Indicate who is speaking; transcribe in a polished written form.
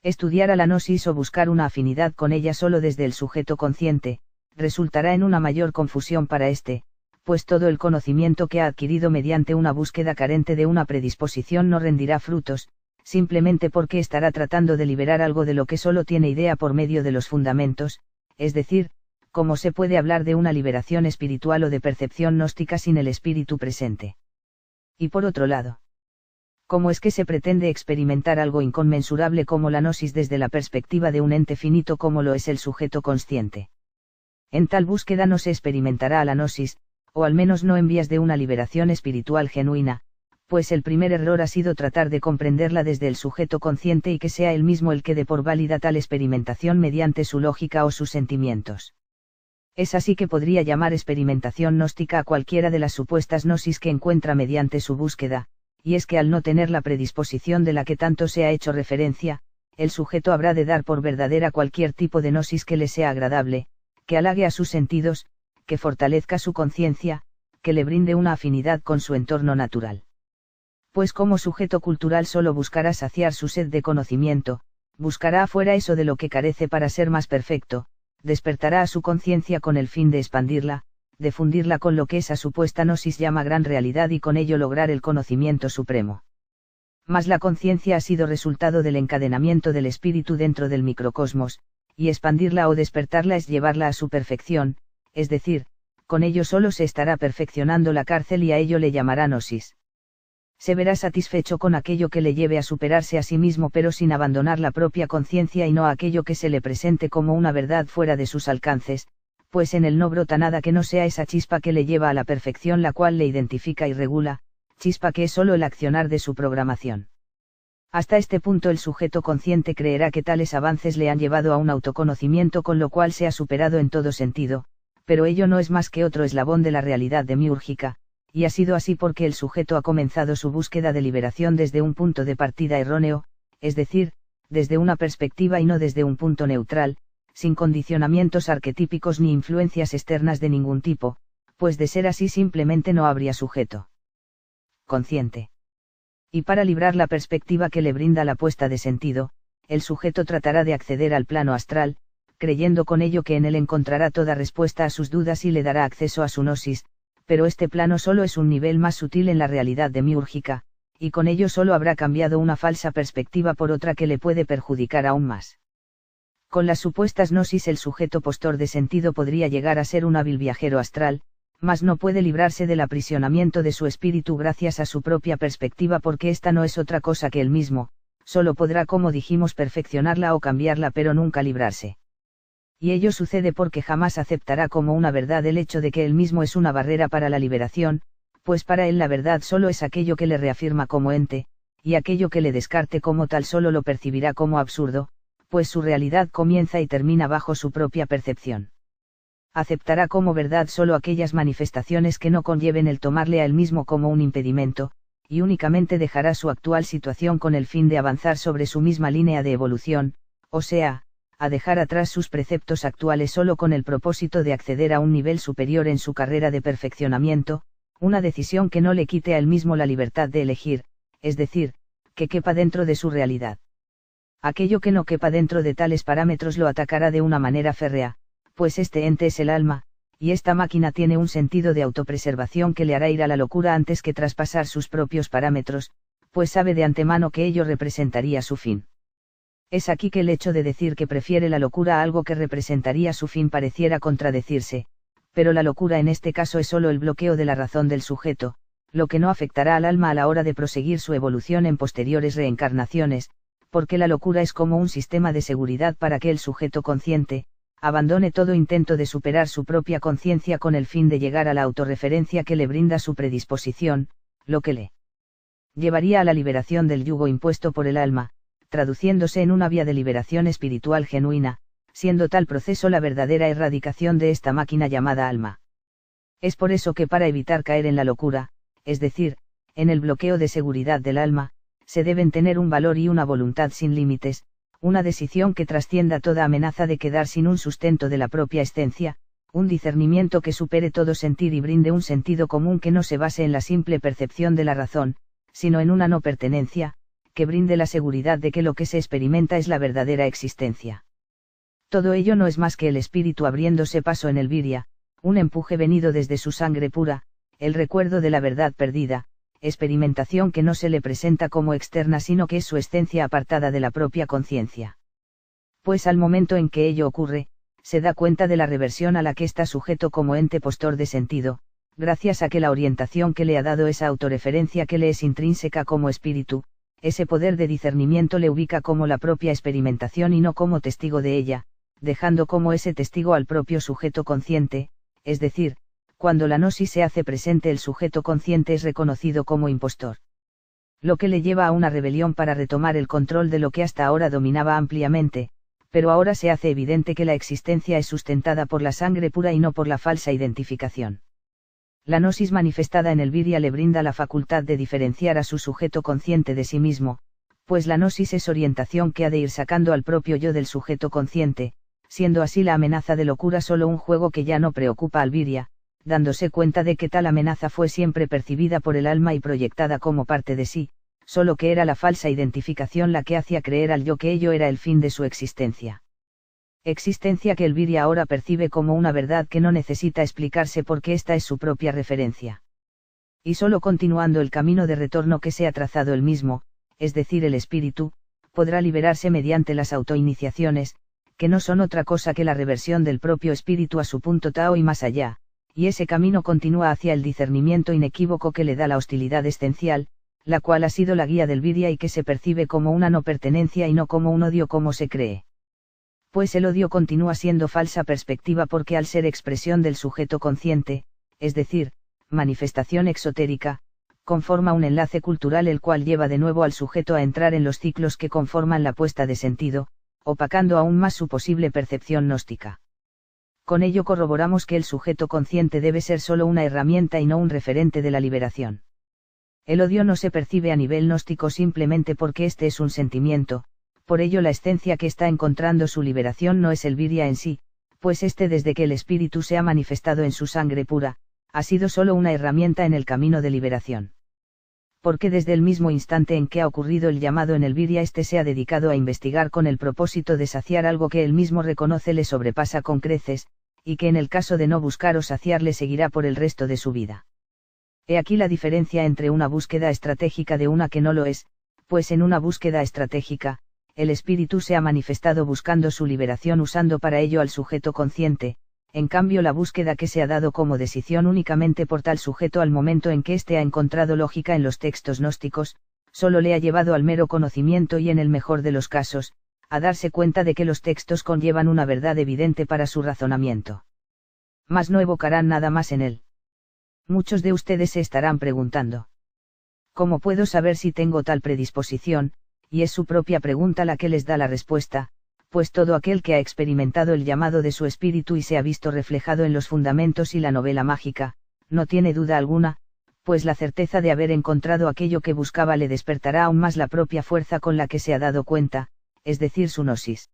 Speaker 1: Estudiar a la gnosis o buscar una afinidad con ella solo desde el sujeto consciente, resultará en una mayor confusión para éste, pues todo el conocimiento que ha adquirido mediante una búsqueda carente de una predisposición no rendirá frutos, simplemente porque estará tratando de liberar algo de lo que solo tiene idea por medio de los fundamentos, es decir, cómo se puede hablar de una liberación espiritual o de percepción gnóstica sin el espíritu presente. Y por otro lado, ¿cómo es que se pretende experimentar algo inconmensurable como la gnosis desde la perspectiva de un ente finito como lo es el sujeto consciente? En tal búsqueda no se experimentará a la gnosis, o al menos no en vías de una liberación espiritual genuina, pues el primer error ha sido tratar de comprenderla desde el sujeto consciente y que sea él mismo el que dé por válida tal experimentación mediante su lógica o sus sentimientos. Es así que podría llamar experimentación gnóstica a cualquiera de las supuestas gnosis que encuentra mediante su búsqueda, y es que al no tener la predisposición de la que tanto se ha hecho referencia, el sujeto habrá de dar por verdadera cualquier tipo de gnosis que le sea agradable, que halague a sus sentidos, que fortalezca su conciencia, que le brinde una afinidad con su entorno natural. Pues como sujeto cultural solo buscará saciar su sed de conocimiento, buscará afuera eso de lo que carece para ser más perfecto, despertará a su conciencia con el fin de expandirla, de fundirla con lo que esa supuesta gnosis llama gran realidad y con ello lograr el conocimiento supremo. Mas la conciencia ha sido resultado del encadenamiento del espíritu dentro del microcosmos, y expandirla o despertarla es llevarla a su perfección, es decir, con ello solo se estará perfeccionando la cárcel y a ello le llamará gnosis. Se verá satisfecho con aquello que le lleve a superarse a sí mismo pero sin abandonar la propia conciencia y no a aquello que se le presente como una verdad fuera de sus alcances, pues en él no brota nada que no sea esa chispa que le lleva a la perfección la cual le identifica y regula, chispa que es solo el accionar de su programación. Hasta este punto el sujeto consciente creerá que tales avances le han llevado a un autoconocimiento con lo cual se ha superado en todo sentido, pero ello no es más que otro eslabón de la realidad demiúrgica, y ha sido así porque el sujeto ha comenzado su búsqueda de liberación desde un punto de partida erróneo, es decir, desde una perspectiva y no desde un punto neutral, sin condicionamientos arquetípicos ni influencias externas de ningún tipo, pues de ser así simplemente no habría sujeto consciente. Y para librar la perspectiva que le brinda la puesta de sentido, el sujeto tratará de acceder al plano astral, creyendo con ello que en él encontrará toda respuesta a sus dudas y le dará acceso a su gnosis, pero este plano solo es un nivel más sutil en la realidad demiúrgica, y con ello solo habrá cambiado una falsa perspectiva por otra que le puede perjudicar aún más. Con las supuestas gnosis el sujeto postor de sentido podría llegar a ser un hábil viajero astral, mas no puede librarse del aprisionamiento de su espíritu gracias a su propia perspectiva porque esta no es otra cosa que él mismo, solo podrá como dijimos perfeccionarla o cambiarla pero nunca librarse. Y ello sucede porque jamás aceptará como una verdad el hecho de que él mismo es una barrera para la liberación, pues para él la verdad solo es aquello que le reafirma como ente, y aquello que le descarte como tal solo lo percibirá como absurdo, pues su realidad comienza y termina bajo su propia percepción. Aceptará como verdad solo aquellas manifestaciones que no conlleven el tomarle a él mismo como un impedimento, y únicamente dejará su actual situación con el fin de avanzar sobre su misma línea de evolución, o sea, a dejar atrás sus preceptos actuales solo con el propósito de acceder a un nivel superior en su carrera de perfeccionamiento, una decisión que no le quite a él mismo la libertad de elegir, es decir, que quepa dentro de su realidad. Aquello que no quepa dentro de tales parámetros lo atacará de una manera férrea, pues este ente es el alma, y esta máquina tiene un sentido de autopreservación que le hará ir a la locura antes que traspasar sus propios parámetros, pues sabe de antemano que ello representaría su fin. Es aquí que el hecho de decir que prefiere la locura a algo que representaría su fin pareciera contradecirse, pero la locura en este caso es solo el bloqueo de la razón del sujeto, lo que no afectará al alma a la hora de proseguir su evolución en posteriores reencarnaciones, porque la locura es como un sistema de seguridad para que el sujeto consciente abandone todo intento de superar su propia conciencia con el fin de llegar a la autorreferencia que le brinda su predisposición, lo que le llevaría a la liberación del yugo impuesto por el alma, traduciéndose en una vía de liberación espiritual genuina, siendo tal proceso la verdadera erradicación de esta máquina llamada alma. Es por eso que para evitar caer en la locura, es decir, en el bloqueo de seguridad del alma, se deben tener un valor y una voluntad sin límites, una decisión que trascienda toda amenaza de quedar sin un sustento de la propia esencia, un discernimiento que supere todo sentir y brinde un sentido común que no se base en la simple percepción de la razón, sino en una no pertenencia, que brinde la seguridad de que lo que se experimenta es la verdadera existencia. Todo ello no es más que el espíritu abriéndose paso en el viria, un empuje venido desde su sangre pura, el recuerdo de la verdad perdida, experimentación que no se le presenta como externa sino que es su esencia apartada de la propia conciencia. Pues al momento en que ello ocurre, se da cuenta de la reversión a la que está sujeto como ente postor de sentido, gracias a que la orientación que le ha dado esa autorreferencia que le es intrínseca como espíritu, ese poder de discernimiento le ubica como la propia experimentación y no como testigo de ella, dejando como ese testigo al propio sujeto consciente, es decir, cuando la gnosis se hace presente el sujeto consciente es reconocido como impostor. Lo que le lleva a una rebelión para retomar el control de lo que hasta ahora dominaba ampliamente, pero ahora se hace evidente que la existencia es sustentada por la sangre pura y no por la falsa identificación. La gnosis manifestada en el viria le brinda la facultad de diferenciar a su sujeto consciente de sí mismo, pues la gnosis es orientación que ha de ir sacando al propio yo del sujeto consciente, siendo así la amenaza de locura solo un juego que ya no preocupa al viria, dándose cuenta de que tal amenaza fue siempre percibida por el alma y proyectada como parte de sí, solo que era la falsa identificación la que hacía creer al yo que ello era el fin de su existencia. Existencia que el viria ahora percibe como una verdad que no necesita explicarse porque esta es su propia referencia. Y solo continuando el camino de retorno que se ha trazado él mismo, es decir el espíritu, podrá liberarse mediante las autoiniciaciones, que no son otra cosa que la reversión del propio espíritu a su punto tao y más allá, y ese camino continúa hacia el discernimiento inequívoco que le da la hostilidad esencial, la cual ha sido la guía del viria y que se percibe como una no pertenencia y no como un odio como se cree. Pues el odio continúa siendo falsa perspectiva porque al ser expresión del sujeto consciente, es decir, manifestación exotérica, conforma un enlace cultural el cual lleva de nuevo al sujeto a entrar en los ciclos que conforman la puesta de sentido, opacando aún más su posible percepción gnóstica. Con ello corroboramos que el sujeto consciente debe ser solo una herramienta y no un referente de la liberación. El odio no se percibe a nivel gnóstico simplemente porque este es un sentimiento, por ello la esencia que está encontrando su liberación no es el viria en sí, pues este desde que el espíritu se ha manifestado en su sangre pura, ha sido solo una herramienta en el camino de liberación. Porque desde el mismo instante en que ha ocurrido el llamado en el viria este se ha dedicado a investigar con el propósito de saciar algo que él mismo reconoce le sobrepasa con creces, y que en el caso de no buscar o saciar le seguirá por el resto de su vida. He aquí la diferencia entre una búsqueda estratégica de una que no lo es, pues en una búsqueda estratégica, el espíritu se ha manifestado buscando su liberación usando para ello al sujeto consciente, en cambio la búsqueda que se ha dado como decisión únicamente por tal sujeto al momento en que éste ha encontrado lógica en los textos gnósticos, solo le ha llevado al mero conocimiento y en el mejor de los casos, a darse cuenta de que los textos conllevan una verdad evidente para su razonamiento. Mas no evocarán nada más en él. Muchos de ustedes se estarán preguntando: ¿cómo puedo saber si tengo tal predisposición? Y es su propia pregunta la que les da la respuesta, pues todo aquel que ha experimentado el llamado de su espíritu y se ha visto reflejado en los fundamentos y la novela mágica, no tiene duda alguna, pues la certeza de haber encontrado aquello que buscaba le despertará aún más la propia fuerza con la que se ha dado cuenta, es decir su gnosis.